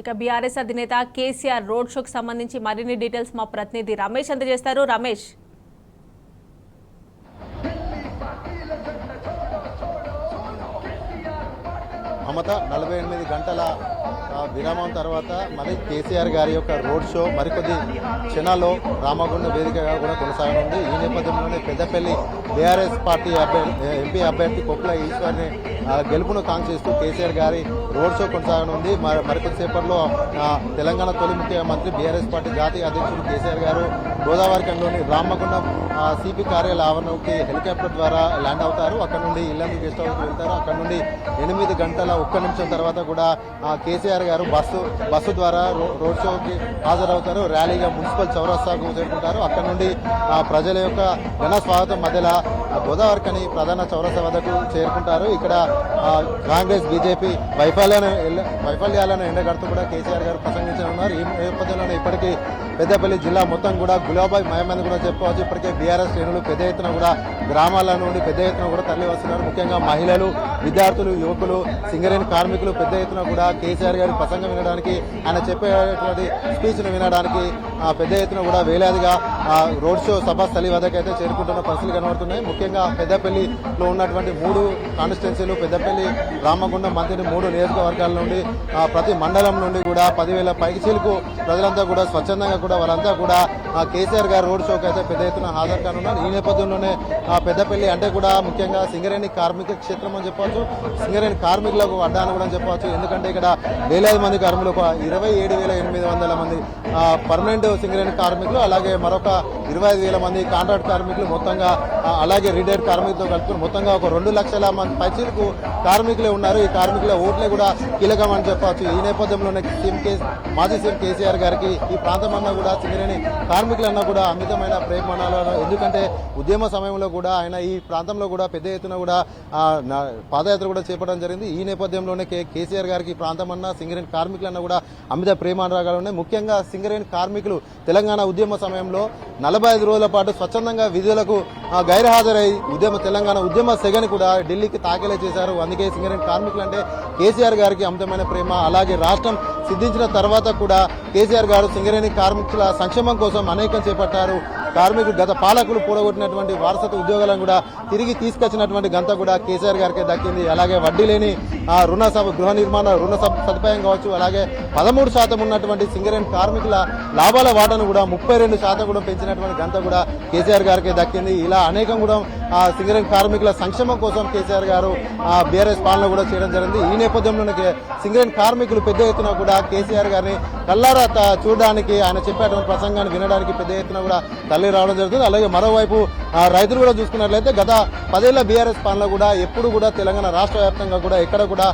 ఇక బీఆర్ఎస్ అధినేత కేసీఆర్ రోడ్ షోకి సంబంధించి మరిన్ని డీటెయిల్స్ మా ప్రతినిధి రమేష్ అందజేస్తారు. రమేష్, మమత 48 గంటల విరామం తర్వాత మళ్ళీ కేసీఆర్ గారి యొక్క రోడ్ షో మరికొద్ది క్షణాల్లో రామగుండం వేదికగా కూడా కొనసాగనుంది. ఈ నేపథ్యంలోనే పెద్దపల్లి బీఆర్ఎస్ పార్టీ ఎంపీ అభ్యర్థి కొప్పుల ఈశ్వర్ని గెలుపును కాంక్షిస్తూ కేసీఆర్ గారి రోడ్ షో కొనసాగనుంది. మరికొద్దిసేపట్లో తెలంగాణ తొలి ముఖ్యమంత్రి బీఆర్ఎస్ పార్టీ జాతీయ అధ్యక్షుడు కేసీఆర్ గారు గోదావరికంలోని రామగుండం సిపి కార్యాలయ ఆవరణకి హెలికాప్టర్ ద్వారా ల్యాండ్ అవుతారు. అక్కడ నుండి ఇల్లందు గెస్ట్ హౌస్కి వెళ్తారు. అక్కడ నుండి 8 గంటల 1 నిమిషం తర్వాత కూడా కేసీఆర్ గారు బస్సు ద్వారా రోడ్ షోకి హాజరవుతారు. ర్యాలీగా మున్సిపల్ చౌరస్తాకు చేరుకుంటారు. అక్కడ నుండి ప్రజల యొక్క ఘన స్వాగతం మధ్యలో గోదావరికని ప్రధాన చౌరస్తా వద్దకు చేరుకుంటారు. ఇక్కడ కాంగ్రెస్ బీజేపీ వైఫల్యాలను ఎండగడుతూ కూడా కేసీఆర్ గారు ప్రసంగించనున్నారు. ఈ నేపథ్యంలోనే ఇప్పటికీ పెద్దపల్లి జిల్లా మొత్తం కూడా గులాబాయి మయమని కూడా చెప్పుకోవచ్చు. ఇప్పటికే బీఆర్ఎస్ శ్రేణులు పెద్ద ఎత్తున కూడా గ్రామాల నుండి పెద్ద ఎత్తున కూడా తరలి వస్తున్నారు. ముఖ్యంగా మహిళలు, విద్యార్థులు, యువకులు, సింగరేణి కార్మికులు పెద్ద ఎత్తున కూడా కేసీఆర్ గారి ప్రసంగం వినడానికి, ఆయన చెప్పేటువంటి స్పీచ్ను వినడానికి పెద్ద ఎత్తున కూడా వేలాదిగా రోడ్ షో సభా స్థలి వద్దకైతే చేరుకుంటున్న పరిస్థితులు కనబడుతున్నాయి. ముఖ్యంగా పెద్దపల్లిలో ఉన్నటువంటి 3 కాన్స్టిట్యున్సీలు, పెద్దపల్లి, రామగుండం, మంత్రి 3 నియోజకవర్గాల నుండి ప్రతి మండలం నుండి కూడా 10,000 పైచీలకు ప్రజలంతా కూడా స్వచ్ఛందంగా కూడా వారంతా కూడా కేసీఆర్ గారి రోడ్ షోకి అయితే పెద్ద ఎత్తున హాజరు కానున్నారు. ఈ నేపథ్యంలోనే పెద్దపల్లి అంటే కూడా ముఖ్యంగా సింగరేణి కార్మిక క్షేత్రం అని చెప్పవచ్చు. సింగరేణి కార్మికులకు అడ్డాను కూడా చెప్పవచ్చు. ఎందుకంటే ఇక్కడ వేలాది మంది కార్మికులు, 27,800 మంది పర్మనెంట్ సింగరేణి కార్మికులు, అలాగే మరొక 25,000 మంది కాంట్రాక్ట్ కార్మికులు, మొత్తంగా అలాగే రిటైర్డ్ కార్మికులతో కలుపుకుని మొత్తంగా ఒక 2 లక్షల మంది పైచీలకు కార్మికులే ఉన్నారు. ఈ కార్మికుల ఓట్లే కూడా కీలకం అని చెప్పవచ్చు. ఈ నేపథ్యంలోనే మాజీ సీఎం కేసీఆర్ గారికి ఈ ప్రాంతం అన్నా కూడా సింగరేణి కార్మికులన్నా కూడా అమితమైన ప్రేమనాలు. ఎందుకంటే ఉద్యమ సమయంలో కూడా ఆయన ఈ ప్రాంతంలో కూడా పెద్ద ఎత్తున కూడా పాదయాత్ర కూడా చేపట్టడం జరిగింది. ఈ నేపథ్యంలోనే కేసీఆర్ గారికి ఈ ప్రాంతం అన్నా సింగరేణి కార్మికులన్నా కూడా అమిత ప్రేమానురాగాలు ఉన్నాయి. ముఖ్యంగా సింగరేణి కార్మికులు తెలంగాణ ఉద్యమ సమయంలో 45 రోజుల పాటు స్వచ్ఛందంగా విధులకు గైర్హాజరై తెలంగాణ ఉద్యమ సెగని కూడా ఢిల్లీకి తాకేలే చేశారు. అందుకే సింగరేణి కార్మికులు అంటే కేసీఆర్ గారికి అమితమైన ప్రేమ. అలాగే రాష్ట్రం సిద్ధించిన తర్వాత కూడా కేసీఆర్ గారు సింగరేణి కార్మికుల సంక్షేమం కోసం అనేకం చేపట్టారు. కార్మికులు గత పాలకులు పూడగొట్టినటువంటి వారసత్వ ఉద్యోగాలను కూడా తిరిగి తీసుకొచ్చినటువంటి ఘనత కూడా కేసీఆర్ గారికి దక్కింది. అలాగే వడ్డీ లేని గృహ నిర్మాణ రుణ సదుపాయం కావచ్చు, అలాగే 13% ఉన్నటువంటి సింగరేణి కార్మికుల లాభాల వాటాను కూడా 32% కూడా పెంచినటువంటి ఘనత కూడా కేసీఆర్ గారికి దక్కింది. ఇలా అనేకం కూడా సింగరేణి కార్మికుల సంక్షేమం కోసం కేసీఆర్ గారు బీఆర్ఎస్ పాలన కూడా చేయడం జరిగింది. ఈ నేపథ్యంలోనే సింగరేణి కార్మికులు పెద్ద ఎత్తున కూడా కేసీఆర్ గారిని కల్లారా చూడడానికి, ఆయన చెప్పేటువంటి ప్రసంగాన్ని వినడానికి పెద్ద ఎత్తున కూడా తల్లి రావడం జరుగుతుంది. అలాగే మరోవైపు రైతులు కూడా చూసుకున్నట్లయితే గత 10 ఏళ్ల బీఆర్ఎస్ పాలన కూడా ఎప్పుడు కూడా తెలంగాణ రాష్ట్ర వ్యాప్తంగా కూడా ఎక్కడ కూడా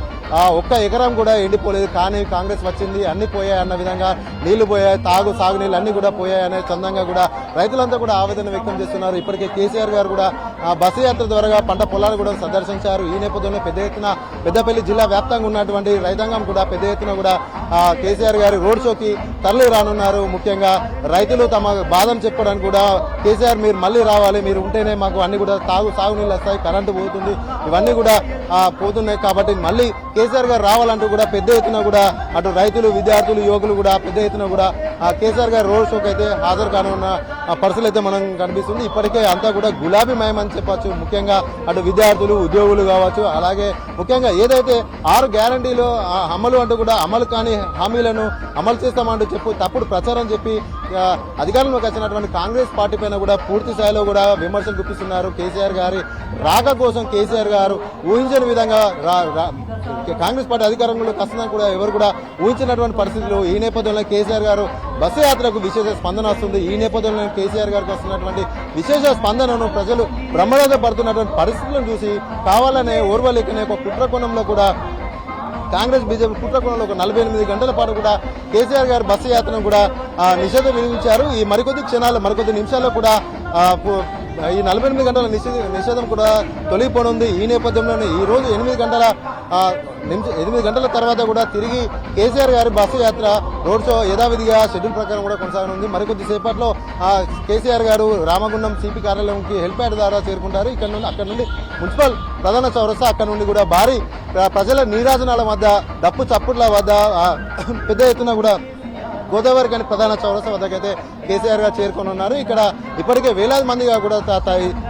ఒక్క ఎకరం కూడా ఎండిపోలేదు. కానీ కాంగ్రెస్ వచ్చింది, అన్ని పోయాయి అన్న విధంగా నీళ్లు పోయాయి, సాగునీళ్ళు అన్ని కూడా పోయాయి అనే చందంగా కూడా రైతులంతా కూడా ఆవేదన వ్యక్తం చేస్తున్నారు. ఇప్పటికే కేసీఆర్ గారు కూడా బస్సు యాత్ర ద్వారా పంట పొలాలు కూడా సందర్శించారు. ఈ నేపథ్యంలో పెద్ద ఎత్తున పెద్దపల్లి జిల్లా వ్యాప్తంగా ఉన్నటువంటి రైతాంగం కూడా పెద్ద ఎత్తున కూడా కేసీఆర్ గారి రోడ్ షోకి తరలి రానున్నారు. ముఖ్యంగా రైతులు తమ బాధను చెప్పడానికి కూడా కేసీఆర్ మీరు మళ్ళీ రావాలి, మీరు ఉంటేనే మాకు అన్ని కూడా సాగునీళ్ళు వస్తాయి, కరెంటు పోతుంది, ఇవన్నీ కూడా పోతున్నాయి కాబట్టి మళ్ళీ కేసీఆర్ గారు రావాలంటూ కూడా పెద్ద ఎత్తున కూడా అటు రైతులు, విద్యార్థులు, యువకులు కూడా పెద్ద ఎత్తున కూడా కేసీఆర్ గారి రోడ్ షోకి అయితే హాజరు కానున్న పరిస్థితులు అయితే మనం కనిపిస్తుంది. ఇప్పటికే అంతా కూడా గులాబీ మయం అని చెప్పచ్చు. ముఖ్యంగా అటు విద్యార్థులు, ఉద్యోగులు కావచ్చు, అలాగే ముఖ్యంగా ఏదైతే 6 గ్యారంటీలు అమలు అంటూ కూడా అమలు కాని హామీలను అమలు చేస్తామంటూ తప్పుడు ప్రచారం చెప్పి అధికారంలోకి వచ్చినటువంటి కాంగ్రెస్ పార్టీ పైన కూడా పూర్తి స్థాయిలో కూడా విమర్శలు గుప్పిస్తున్నారు. కేసీఆర్ గారి రాక కోసం కేసీఆర్ గారు ఊహించని విధంగా కాంగ్రెస్ పార్టీ అధికారంలోకి వస్తుందని కూడా ఎవరు కూడా ఊహించినటువంటి పరిస్థితులు. ఈ నేపథ్యంలో కేసీఆర్ గారు బస్సు యాత్రకు విశేష స్పందన వస్తుంది. ఈ నేపథ్యంలో కేసీఆర్ గారికి వస్తున్నటువంటి విశేష స్పందనను ప్రజలు బ్రహ్మరథ పడుతున్నటువంటి పరిస్థితులను చూసి కావాలనే ఓర్వలేకనే ఒక కుట్రకోణంలో కూడా కాంగ్రెస్ బీజేపీ కుట్రకోణంలో ఒక 48 గంటల పాటు కూడా కేసీఆర్ గారి బస్సు యాత్రను కూడా నిషేధం విధించారు. ఈ మరికొద్ది నిమిషాల్లో కూడా ఈ 48 గంటల నిషేధం కూడా తొలగిపోనుంది. ఈ నేపథ్యంలోనే ఈ రోజు 8 గంటల తర్వాత కూడా తిరిగి కేసీఆర్ గారి బస్సు యాత్ర రోడ్ షో యథావిధిగా షెడ్యూల్ ప్రకారం కూడా కొనసాగనుంది. మరికొద్ది సేపట్లో కేసీఆర్ గారు రామగుండం సిపి కార్యాలయంకి హెలిప్యాడ్ ద్వారా చేరుకుంటారు. అక్కడ నుండి మున్సిపల్ ప్రధాన చౌరస్తా అక్కడ నుండి కూడా భారీ ప్రజల నీరాజనాల వద్ద డప్పు చప్పుట్ల వద్ద పెద్ద ఎత్తున కూడా గోదావరి కానీ ప్రధాన చౌరస్తా వద్దకైతే కేసీఆర్ గారు చేరుకొని ఇక్కడ ఇప్పటికే వేలాది మందిగా కూడా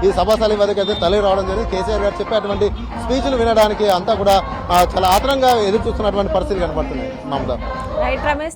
ఈ సభాస్థలి వద్దకైతే తరలి రావడం జరిగింది. కేసీఆర్ గారు చెప్పేటువంటి స్పీచ్లు వినడానికి అంతా కూడా చాలా ఆత్రంగా ఎదురు చూస్తున్నటువంటి పరిస్థితి కనబడుతుంది. మమతా. రైట్ రమేష్.